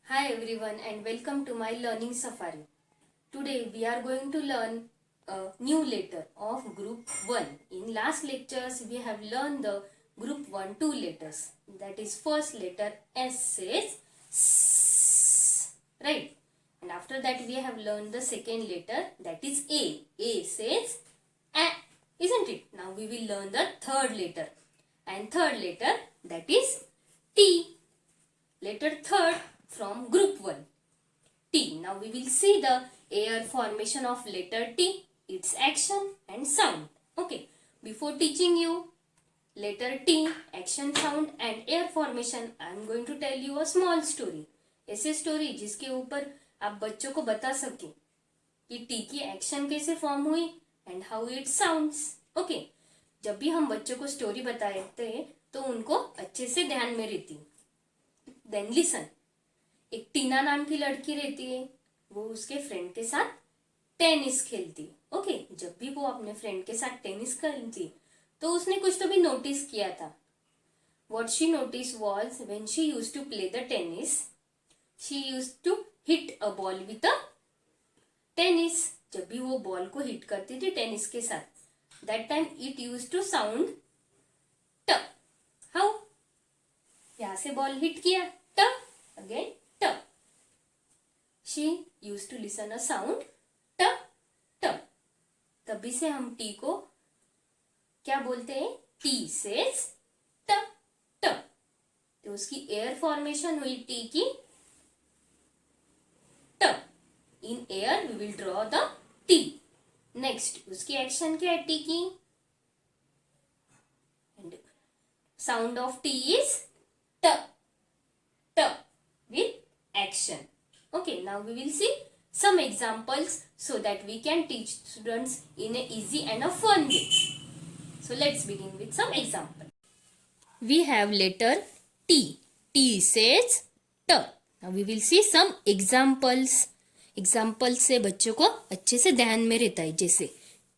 Hi everyone and welcome to my learning safari. Today we are going to learn a new letter of group 1. In last lectures we have learned the group 1 two letters. That is first letter S says S, right? And after that we have learned the second letter, that is A. A says A, isn't it? Now we will learn the third letter. And third letter, that is T. Letter third from group 1, T. Now we will see the air formation of letter T, its action and sound. Okay. Before teaching you letter T, action, sound and air formation, I am going to tell you a small story. ऐसे story जिसके ऊपर आप बच्चों को बता सके कि T की एक्शन कैसे फॉर्म हुई and how it sounds. Okay. जब भी हम बच्चों को स्टोरी बताते हैं तो उनको अच्छे से ध्यान में रहती. Then listen. एक टीना नाम की लड़की रहती है, वो उसके फ्रेंड के साथ टेनिस खेलती. ओके. जब भी वो अपने फ्रेंड के साथ टेनिस खेलती तो उसने कुछ तो भी नोटिस किया था. What she notice was when she used to play the tennis, she used to hit a ball with a tennis. जब भी वो बॉल को हिट करती थी टेनिस के साथ, that time it used to sound ट. हाउ? यहां से बॉल हिट किया, ट, अगेन ट. She used to listen a sound ट ट. तभी से हम टी को क्या बोलते हैं? टी सेज ट ट. तो उसकी एयर फॉर्मेशन हुई टी की ट. In air we will draw the T. Next उसकी एक्शन क्या है टी की? Sound of T is t t with action. Okay, now we will see some examples so that we can teach students in a easy and a fun way. So let's begin with some example. We have letter T. T says t. Now we will see some examples. Examples से बच्चों को अच्छे से ध्यान में रहता है. जैसे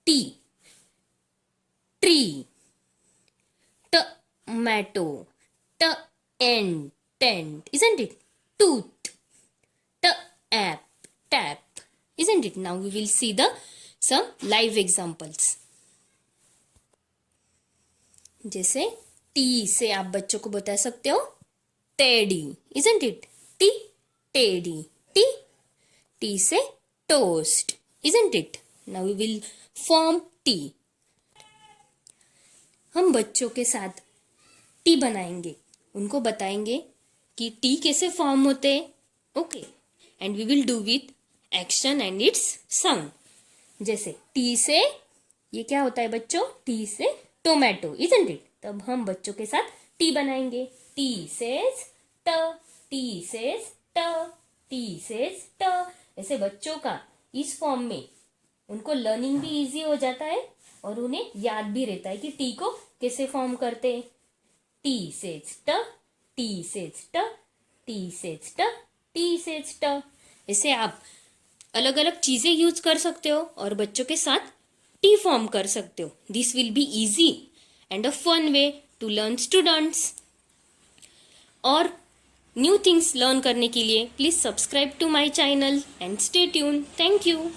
T, tree, tomato, end, tent, isn't it? Tooth, app, tap, isn't it? Now we will see the some live examples. जैसे टी से आप बच्चों को बता सकते हो teddy, isn't it? T, teddy, T. T से toast, isn't it? Now we will form T. हम बच्चों के साथ टी बनाएंगे, उनको बताएंगे कि टी कैसे फॉर्म होते हैं. Okay. And we will do with action and it's sound. जैसे टी से ये क्या होता है बच्चों? टी से टोमेटो, इजंट इट? तब हम बच्चों के साथ टी बनाएंगे. टी सेज ट, टी सेज ट, टी सेज ट. ऐसे बच्चों का इस फॉर्म में उनको लर्निंग भी इजी हो जाता है और उन्हें याद भी रहता है कि टी को कैसे फॉर्म करते हैं. टी सेज ट, टी सेज ट, टी सेज ट, टी सेज ट. ऐसे आप अलग अलग चीजें यूज कर सकते हो और बच्चों के साथ टी फॉर्म कर सकते हो. This will be easy and a fun way to learn students. और न्यू थिंग्स लर्न करने के लिए please subscribe to my channel and stay tune. Thank you.